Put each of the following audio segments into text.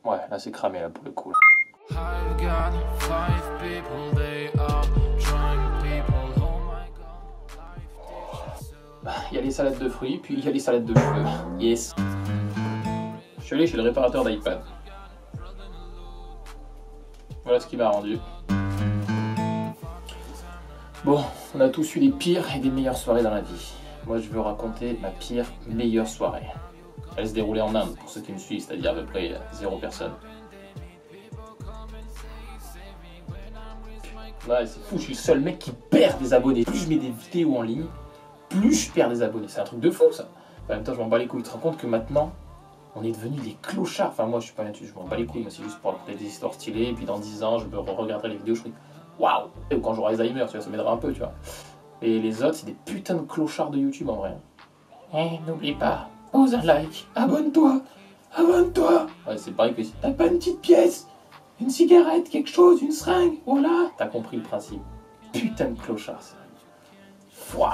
Ouais, là c'est cramé là pour le coup. Il y a les salades de fruits, puis il y a les salades de cheveux. Yes. Je suis allé chez le réparateur d'iPad. Voilà ce qu'il m'a rendu. Bon, on a tous eu des pires et des meilleures soirées dans la vie. Moi, je veux raconter ma pire, meilleure soirée. Elle se déroulait en Inde, pour ceux qui me suivent, c'est-à-dire à peu près 0 personne. Ouais, c'est fou, je suis le seul mec qui perd des abonnés. Plus je mets des vidéos en ligne, plus je perds des abonnés. C'est un truc de fou, ça. En même temps, je m'en bats les couilles. Tu te rends compte que maintenant, on est devenus des clochards. Enfin, moi, je suis pas là-dessus, je m'en bats les couilles, mais c'est juste pour raconter des histoires stylées. Et puis dans 10 ans, je me regarderai les vidéos, je me dis waouh! Ou quand j'aurai Alzheimer, tu vois, ça m'aidera un peu, tu vois. Et les autres, c'est des putains de clochards de YouTube en vrai. N'oublie pas, pose un like, abonne-toi, abonne-toi. Ouais, c'est pareil que si t'as pas une petite pièce, une cigarette, quelque chose, une seringue, voilà. T'as compris le principe. Putain de clochards, ça. Waouh!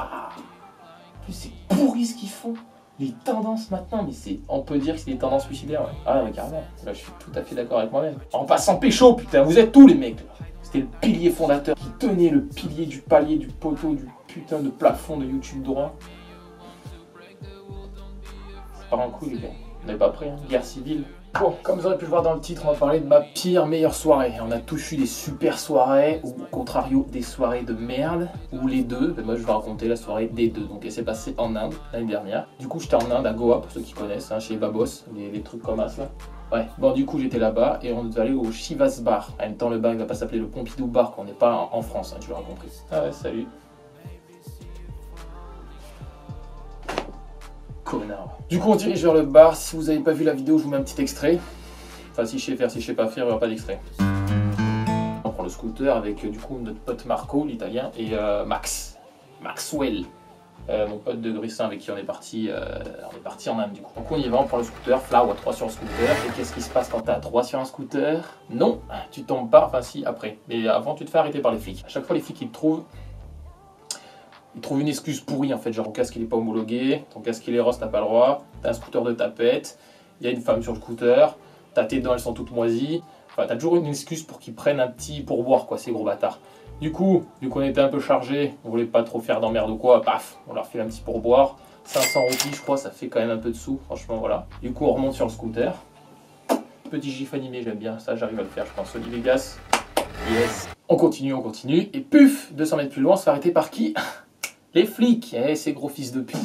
Plus c'est pourri ce qu'ils font. Les tendances maintenant, mais c'est, on peut dire que c'est des tendances suicidaires. Ouais. Ah ouais, carrément. Là, je suis tout à fait d'accord avec moi-même. En passant pécho, putain, vous êtes tous les mecs. C'était le pilier fondateur qui tenait le pilier du palier, du poteau, du putain de plafond de YouTube droit. C'est pas un coup, les gars. On n'est pas prêts, hein. Guerre civile. Bon, comme vous aurez pu le voir dans le titre, on va parler de ma pire meilleure soirée. On a tous eu des super soirées, ou au contrario, des soirées de merde, ou les deux. Ben moi, je vais raconter la soirée des deux. Donc, elle s'est passée en Inde, l'année dernière. Du coup, j'étais en Inde, à Goa, pour ceux qui connaissent, hein, chez Babos, les trucs comme ça, là. Ouais, bon, du coup, j'étais là-bas, et on est allé au Chivas Bar. En même temps, le bar, il va pas s'appeler le Pompidou Bar, qu'on n'est pas en France, hein, tu l'auras compris. Ah ouais, salut. Connard. Du coup, on se dirige vers le bar. Si vous n'avez pas vu la vidéo, je vous mets un petit extrait. Enfin, si je sais faire, si je sais pas faire, il n'y aura pas d'extrait. On prend le scooter avec du coup notre pote Marco, l'italien, et Maxwell, mon pote de Grissin avec qui on est parti en Inde du coup. Donc on y va, on prend le scooter, Flau à 3 sur le scooter. Et qu'est-ce qui se passe quand t'es à 3 sur un scooter? Non, tu tombes pas, enfin si, après. Mais avant, tu te fais arrêter par les flics. À chaque fois, les flics, ils trouvent une excuse pourrie en fait, genre ton casque il est pas homologué, ton casque il est rose, t'as pas le droit, t'as un scooter de tapette, il y a une femme sur le scooter, t'as tes dents elles sont toutes moisies, enfin t'as toujours une excuse pour qu'ils prennent un petit pourboire quoi, ces gros bâtards. Du coup on était un peu chargé, on voulait pas trop faire d'emmerde ou quoi, paf, on leur fait un petit pourboire, 500 roupies je crois, ça fait quand même un peu de sous, franchement voilà. Du coup on remonte sur le scooter, petit gif animé j'aime bien, ça j'arrive à le faire je pense, Oli Vegas, yes. On continue, et puf, 200 mètres plus loin on se fait arrêter par qui? Les flics, ces gros fils de pute.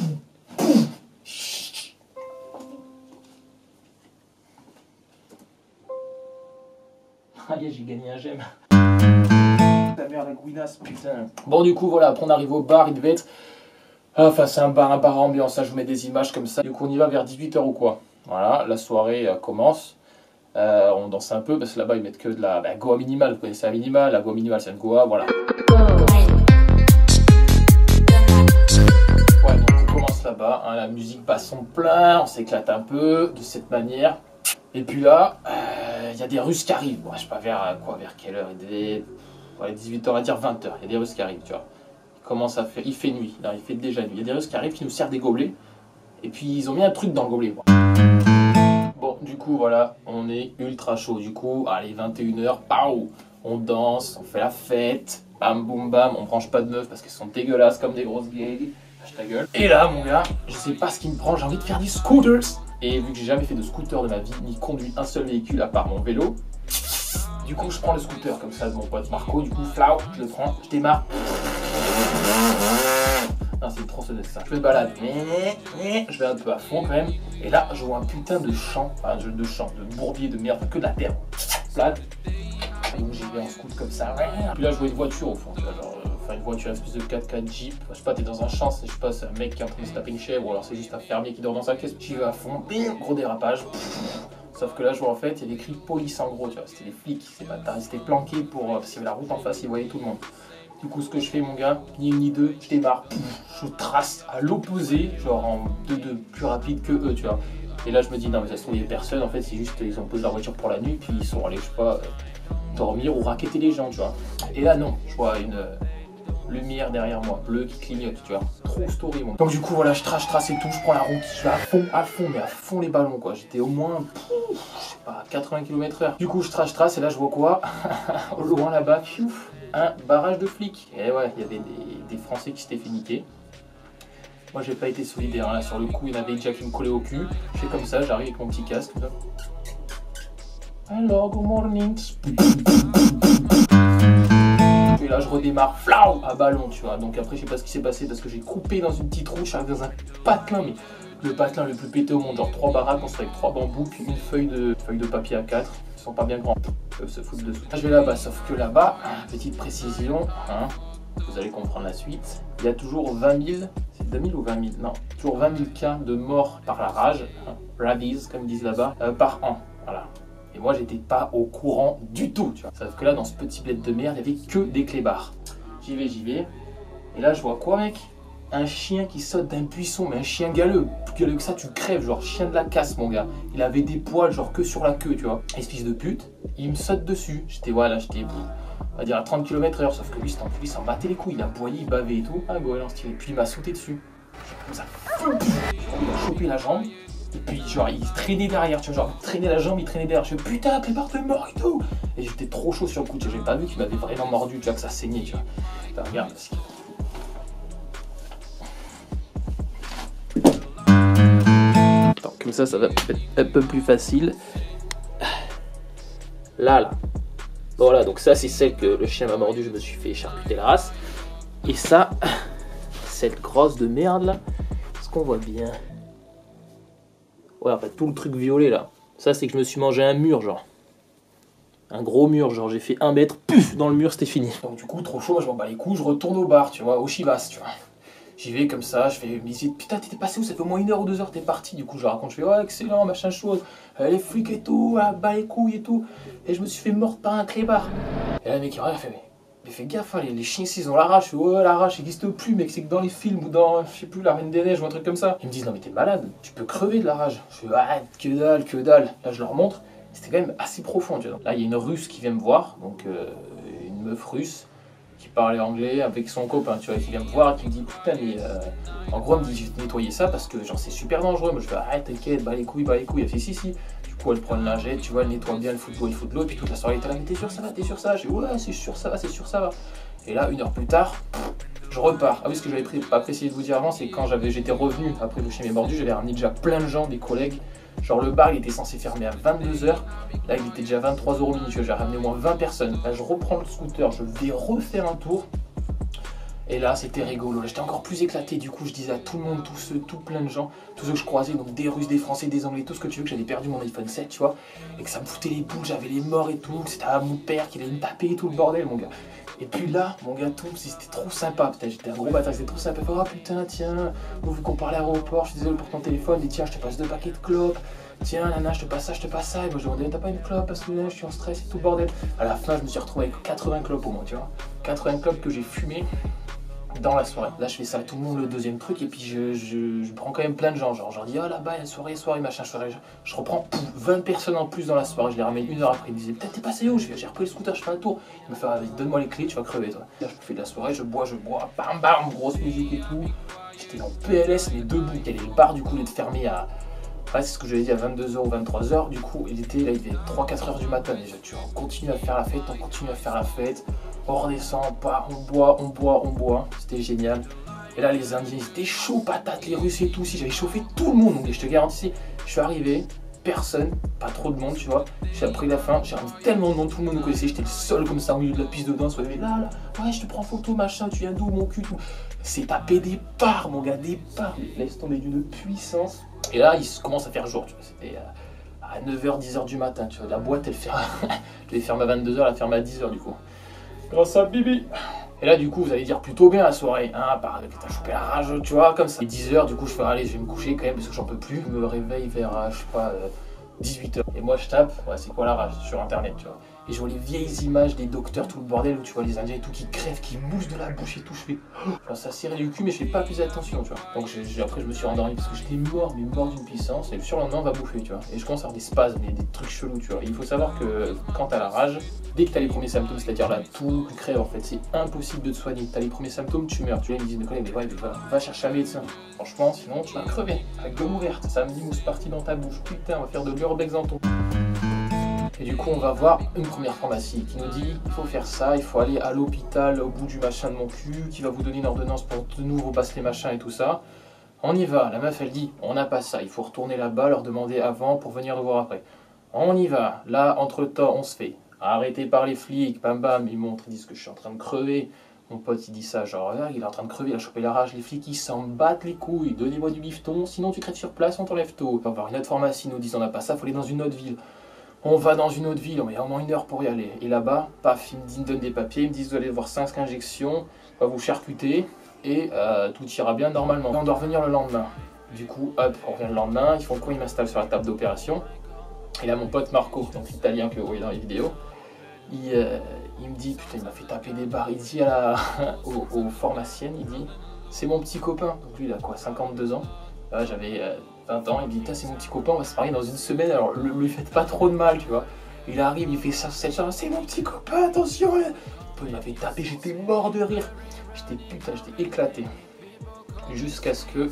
Allez, j'ai gagné un gemme. Ta mère la gouinasse, putain. Bon, du coup, voilà, après on arrive au bar, il devait être... Enfin, c'est un bar à ambiance, ça, je vous mets des images comme ça. Du coup, on y va vers 18 h ou quoi. Voilà, la soirée commence. On danse un peu, parce que là-bas, ils mettent que de la Goa Minimal. Vous connaissez la Minimal? La Goa Minimal, c'est une Goa, voilà. Là-bas, hein, la musique passe son plein, on s'éclate un peu de cette manière. Et puis là, il y a des Russes qui arrivent. Bon, je sais pas vers quelle heure, il devait 18 h, on va dire 20 h. Il y a des Russes qui arrivent, tu vois. Il fait nuit, là, il fait déjà nuit. Il y a des Russes qui arrivent qui nous servent des gobelets. Et puis ils ont mis un truc dans le gobelet. Bon, du coup, voilà, on est ultra chaud. Du coup, allez, 21 h, pao, on danse, on fait la fête, bam boum bam, on branche pas de meufs parce qu'elles sont dégueulasses comme des grosses gays. Ta gueule. Et là, mon gars, je sais pas ce qui me prend, j'ai envie de faire des scooters. Et vu que j'ai jamais fait de scooter de ma vie, ni conduit un seul véhicule à part mon vélo, du coup, je prends le scooter comme ça de mon pote Marco. Du coup, flau, je le prends, je démarre. Non, c'est trop ce ça. Je me balade, je vais un peu à fond quand même. Et là, je vois un putain de champ, de bourbier, de merde, que de la terre. Plate. Et où j'y vais en scoot comme ça. Puis là, je vois une voiture au fond, tu vois, genre. Enfin, une voiture, une espèce de 4x4 Jeep. Je sais pas, t'es dans un champ, je sais pas, c'est un mec qui est en train de se taper une chèvre, ou alors c'est juste un fermier qui dort dans sa caisse. J'y vais à fond, gros dérapage. Sauf que là, je vois en fait, il y a écrit police en gros, tu vois, c'était les flics, c'est pas, t'as resté planqué pour. Parce qu'il y avait la route en face, ils voyaient tout le monde. Du coup, ce que je fais, mon gars, ni une ni deux, je démarre, je trace à l'opposé, genre en 2-2, plus rapide que eux, tu vois. Et là, je me dis, non, mais ça se trouve, il y a personne, en fait, c'est juste, ils ont posé leur voiture pour la nuit, puis ils sont allés, je sais pas, dormir ou racketter les gens, tu vois. Et là, non, je vois lumière derrière moi, bleu qui clignote, tu vois. Trop story, mon. Donc du coup, voilà, je trace et tout, je prends la route, je vais à fond, mais à fond les ballons, quoi. J'étais au moins, je sais pas, 80 km/h. Du coup, je trace, et là, je vois quoi? Au loin là-bas, un barrage de flics. Et ouais, il y avait des Français qui s'étaient fait niquer. Moi, j'ai pas été solidaire, hein. Là, sur le coup, il y en avait déjà qui me collaient au cul. Je fais comme ça, j'arrive avec mon petit casque. Alors, good morning. Et là, je redémarre, flau, à ballon, tu vois. Donc après, je sais pas ce qui s'est passé parce que j'ai coupé dans une petite roue, je suis arrivé dans un patelin, mais le patelin le plus pété au monde, genre 3 baraques, on serait avec 3 bambous, puis une feuille de papier A4. Ils sont pas bien grands, ils peuvent se foutre dessous. Là, je vais là-bas, sauf que là-bas, petite précision, hein, vous allez comprendre la suite. Il y a toujours 20 000, c'est 2000 ou 20 000? Non, toujours 20 000 cas de morts par la rage, hein, rabies, comme ils disent là-bas, par an. Voilà. Et moi, j'étais pas au courant du tout, tu vois. Sauf que là, dans ce petit bled de merde, il n'y avait que des clébards. J'y vais. Et là, je vois quoi, mec? Un chien qui saute d'un buisson, mais un chien galeux. Plus galeux que ça, tu crèves, genre chien de la casse, mon gars. Il avait des poils, genre que sur la queue, tu vois. Et ce fils de pute, il me saute dessus. J'étais, voilà, on va dire à 30 km/h. Sauf que lui, cet enculé, il s'en battait les couilles. Il a boyé, il bavait et tout. Ah, goéland stylé. Puis il m'a sauté dessus. Comme ça. Il a chopé la jambe. Et puis genre il traînait derrière, tu vois, genre il traînait la jambe, il traînait derrière, je fais putain, Clébard t'es mort et tout. Et j'étais trop chaud sur le coup, tu vois, j'ai pas vu qu'il m'avait vraiment mordu, tu vois, que ça saignait, tu vois. Là, regarde, parce que... Attends, comme ça va être un peu plus facile. Là. Voilà, donc ça c'est celle que le chien m'a mordu, je me suis fait charcuter la race. Et ça, cette grosse de merde là, est-ce qu'on voit bien? Ouais, en fait, tout le truc violet là, ça c'est que je me suis mangé un mur, genre. Un gros mur, genre j'ai fait 1 mètre, puf, dans le mur, c'était fini. Donc du coup, trop chaud, moi je m'en bats les couilles, je retourne au bar, tu vois, au Chivas, tu vois. J'y vais comme ça, je fais, mais putain, t'étais passé où? Ça fait au moins 1 heure ou 2 heures, t'es parti. Du coup, je raconte, je fais, ouais, excellent, machin chose, les flics et tout, bas les couilles et tout. Et je me suis fait mordre par un clébard. Et là, le mec, il regarde, il fait, mais fais gaffe, hein, les chiens, s'ils ont la rage. Ouais, la rage n'existe plus, mec, c'est que dans les films ou dans, je sais plus, La Reine des Neiges ou un truc comme ça. Ils me disent, non, mais t'es malade, tu peux crever de la rage. Je fais, ah, que dalle. Là, je leur montre, c'était quand même assez profond, tu vois. Là, il y a une russe qui vient me voir, donc une meuf russe qui parlait anglais avec son copain, tu vois, qui vient me voir et qui me dit, putain, mais en gros, elle me dit, je vais nettoyer ça parce que, genre, c'est super dangereux. Moi, je fais, arrête, t'inquiète, bas les couilles. Elle fait, si. Elle prend une lingette, tu vois, elle nettoie bien, elle fout de l'eau, et puis toute la soirée, elle était là, mais t'es sûr ça? Je dis, ouais, c'est sûr ça va. Et là, 1 heure plus tard, je repars. Ah oui, ce que j'avais pas précisé de vous dire avant, c'est quand j'étais revenu après le chien m'est mordu, j'avais ramené déjà plein de gens, des collègues. Genre le bar, il était censé fermer à 22 h, là, il était déjà 23 € minutes, j'ai ramené au moins 20 personnes. Là, je reprends le scooter, je vais refaire un tour. Et là, c'était rigolo. J'étais encore plus éclaté. Du coup, je disais à tout le monde, tout plein de gens, tous ceux que je croisais, donc des Russes, des Français, des Anglais, tout ce que tu veux, que j'avais perdu mon iPhone 7, tu vois, et que ça me foutait les boules, j'avais les morts et tout, que c'était à mon père qui allait me taper et tout le bordel, mon gars. Et puis là, mon gars, tout, c'était trop sympa. Putain, j'étais un gros bâtard, c'était trop sympa. Oh putain, tiens, vu qu'on parlait à l'aéroport, je suis désolé pour ton téléphone, et tiens, je te passe 2 paquets de clopes. Tiens, nana, je te passe ça. Et moi, je demandais, t'as pas une clope parce que là, je suis en stress et tout le bordel. À la fin, je me suis retrouvé avec 80 clopes au moins, tu vois. 80 clopes que j'ai fumé dans la soirée. Là, je fais ça à tout le monde, le deuxième truc, et puis je prends quand même plein de gens. Genre, je leur dis, oh là-bas, il y a une soirée, machin, je reprends 20 personnes en plus dans la soirée. Je les ramène 1 heure après. Ils me disaient, peut-être t'es passé où? J'ai repris le scooter, je fais un tour. Il me fait, donne-moi les clés, tu vas crever, toi. Là, je fais de la soirée, je bois, bam, grosse musique et tout. J'étais en PLS, mais debout. Et le bar, du coup, il est fermé à. Ouais, c'est ce que j'avais dit à 22 h ou 23 h. Du coup, il était 3-4 h du matin déjà. Tu vois, on continue à faire la fête, on redescend, on boit. C'était génial. Et là, les Indiens, ils étaient chauds patates, les Russes et tout. Si j'avais chauffé tout le monde, donc je te garantis, je suis arrivé, personne, pas trop de monde, tu vois. J'ai appris la fin, j'ai ramené tellement de monde, tout le monde me connaissait. J'étais le seul comme ça au milieu de la piste de danse. Là, ouais, je te prends photo, machin, tu viens d'où, mon cul, tout. C'est tapé des parts, mon gars, des parts. Laisse tomber d'une puissance. Et là, il commence à faire jour, tu vois. C'était à 9 h, 10 h du matin, tu vois. La boîte, elle ferme. Je l'ai fermée à 22 h, elle ferme à 10 h, du coup. Grâce à Bibi. Et là, du coup, vous allez dire plutôt bien la soirée. Hein, t'as chopé la rage, tu vois, comme ça. Et 10 h, du coup, je fais, allez, je vais me coucher quand même, parce que j'en peux plus. Je me réveille vers, je sais pas, 18 h. Et moi, je tape, ouais, c'est quoi la rage sur Internet, tu vois. Et je vois les vieilles images des docteurs, tout le bordel, où tu vois les Indiens et tout qui crèvent, qui moussent de la bouche et tout. Je fais, genre, ça serrait du cul, mais je fais pas plus attention, tu vois. Donc après, je me suis endormi parce que j'étais mort, mais mort d'une puissance. Et le surlendemain, on va bouffer, tu vois. Et je commence à avoir des spasmes, des trucs chelous, tu vois. Et il faut savoir que quand t'as la rage, dès que t'as les premiers symptômes, c'est-à-dire la toux, tu crèves, en fait, c'est impossible de te soigner. T'as les premiers symptômes, tu meurs. Tu vois, ils me disent, mais ouais, mais va chercher un médecin. Franchement, sinon, tu vas crever. Avec gueule ouverte, ça me dit mousse partie dans ta bouche. Putain, on va faire de l'urbex dans ton. Et du coup, on va voir une première pharmacie qui nous dit il faut faire ça, il faut aller à l'hôpital au bout du machin de mon cul, qui va vous donner une ordonnance pour de nouveau passer les machins et tout ça. On y va. La meuf, elle dit on n'a pas ça, il faut retourner là-bas, leur demander avant pour venir nous voir après. On y va. Là, entre-temps, on se fait arrêter par les flics, bam bam, ils montrent, ils disent que je suis en train de crever. Mon pote, il dit ça, genre, il est en train de crever, il a chopé la rage, les flics, ils s'en battent les couilles, donnez-moi du bifton, sinon tu crèves sur place, on t'enlève tôt. On va voir une autre pharmacie, ils nous disent on n'a pas ça, il faut aller dans une autre ville. On va dans une autre ville, on met au moins 1 heure pour y aller. Et là-bas, paf, ils me donnent des papiers, ils me disent vous allez voir 5 injections, on va vous charcuter et tout ira bien normalement. Et on doit revenir le lendemain. Du coup, hop, on revient le lendemain, ils font quoi? Ils m'installent sur la table d'opération. Et là, mon pote Marco, donc l'italien que vous voyez dans les vidéos, il me dit, putain, il m'a fait taper des barres. Il dit aux pharmaciennes, il dit, c'est mon petit copain. Donc lui, il a quoi, 52 ans. Là, j'avais 20 ans, il me dit, c'est mon petit copain, on va se marier dans une semaine, alors lui faites pas trop de mal, tu vois. Il arrive, il fait ça, c'est mon petit copain, attention. Il m'avait tapé, j'étais mort de rire. J'étais éclaté. Jusqu'à ce que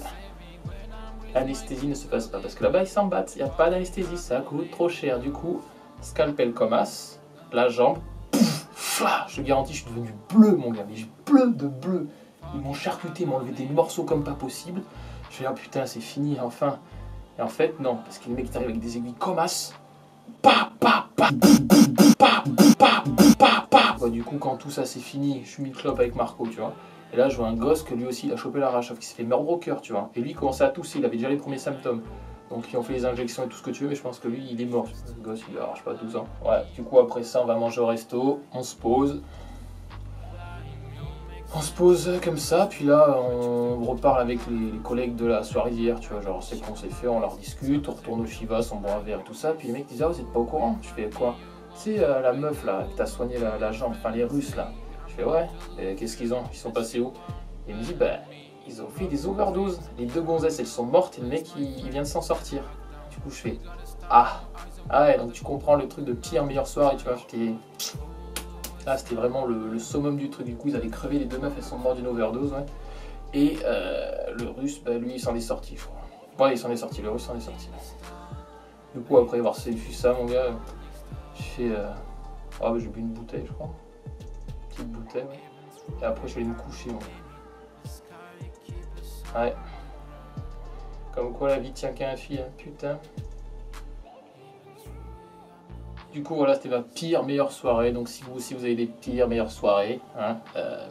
l'anesthésie ne se fasse pas. Parce que là-bas, ils s'en battent, il n'y a pas d'anesthésie, ça coûte trop cher. Du coup, scalpel comme as, la jambe, pouf, je te garantis, je suis devenu bleu, mon gars, mais bleu de bleu. Ils m'ont charcuté, ils m'ont enlevé des morceaux comme pas possible. Je vais dire, putain, c'est fini, enfin. Et en fait, non, parce que les mecs arrivent avec des aiguilles comme as. Du coup, quand tout ça c'est fini, je suis mis le clope avec Marco, tu vois. Et là, je vois un gosse que lui aussi, il a chopé la rage, sauf qu'il s'est fait mordre au cœur, tu vois. Et lui, il commençait à tousser, il avait déjà les premiers symptômes. Donc, ils ont fait les injections et tout ce que tu veux, mais je pense que lui, il est mort. Le gosse, il a, je sais pas, 12 ans. Ouais, du coup, après ça, on va manger au resto, on se pose. On se pose comme ça, puis là, on reparle avec les collègues de la soirée d'hier, tu vois, genre, c'est qu'on s'est fait, on leur discute, on retourne au Chivas, on boit un verre et tout ça, puis les mecs disent, ah, vous êtes pas au courant? Je fais quoi? Tu sais, la meuf, là, qui t'a soigné la jambe, enfin, les Russes, là. Je fais, ouais, et qu'est-ce qu'ils ont? Ils sont passés où? Et il me dit, bah, ils ont fait des overdoses. Les 2 gonzesses, elles sont mortes, et le mec, il vient de s'en sortir. Du coup, je fais, ah ouais, donc tu comprends le truc de pire, meilleure soirée, tu vois, là, c'était vraiment le summum du truc. Du coup, ils avaient crevé les 2 meufs, elles sont mortes d'une overdose. Ouais. Et le russe, bah, lui, il s'en est sorti, je crois. Ouais, il s'en est sorti, le russe s'en est sorti. Du coup, après avoir séduit ça, mon gars, j'ai fait. Ah, bah, j'ai bu une bouteille, je crois. Petite bouteille, ouais. Et après, je suis allé me coucher, moi. Ouais. Comme quoi, la vie tient qu'à un fil, hein, putain. Du coup, voilà, c'était ma pire, meilleure soirée. Donc, si vous aussi vous avez des pires, meilleures soirées, hein,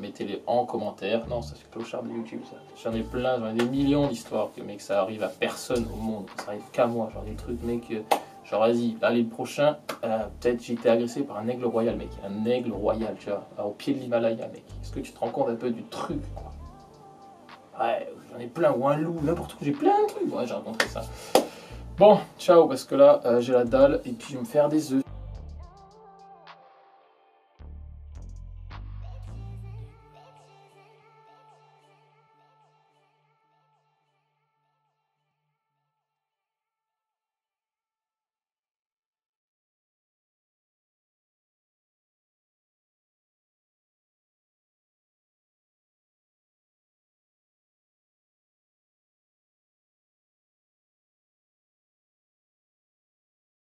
mettez-les en commentaire. Non, ça fait clochard de YouTube, ça. J'en ai plein, j'en ai des millions d'histoires. Mec, ça arrive à personne au monde. Ça arrive qu'à moi. Genre des trucs, mec. Genre, vas-y, allez, le prochain, peut-être j'ai été agressé par un aigle royal, mec. Un aigle royal, tu vois, au pied de l'Himalaya, mec. Est-ce que tu te rends compte un peu du truc, quoi? Ouais, j'en ai plein. Ou un loup, n'importe quoi. J'ai plein de trucs. Ouais, j'ai rencontré ça. Bon, ciao, parce que là, j'ai la dalle et puis je vais me faire des œufs.